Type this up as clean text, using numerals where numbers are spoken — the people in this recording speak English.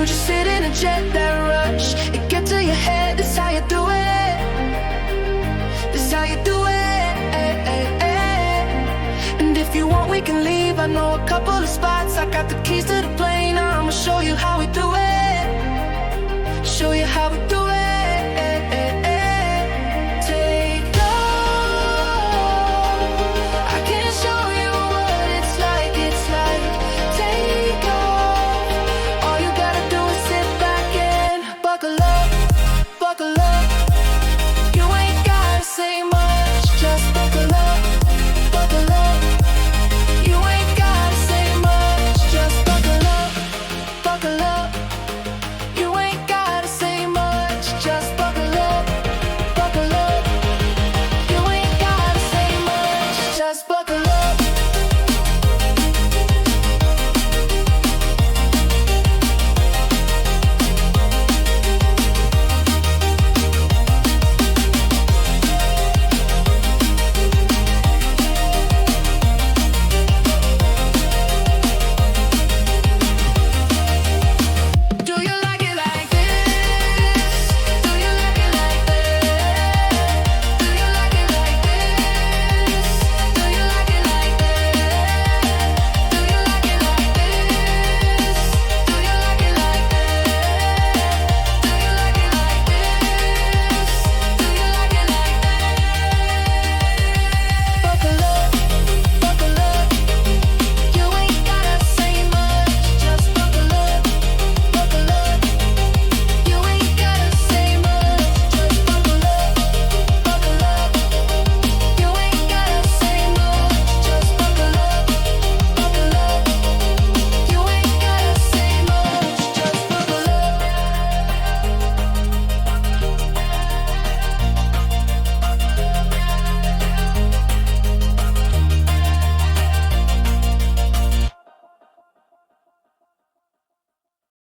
just sit in a jet, that rush. It get to your head, this how you do it. This how you do it. And if you want, we can leave. I know a couple of spots. I got the keys to the plane. I'ma show you how we do it. Show you how we do it. Take off. I can show you what it's like. It's like take off. All you gotta do is sit back and buckle up, buckle up.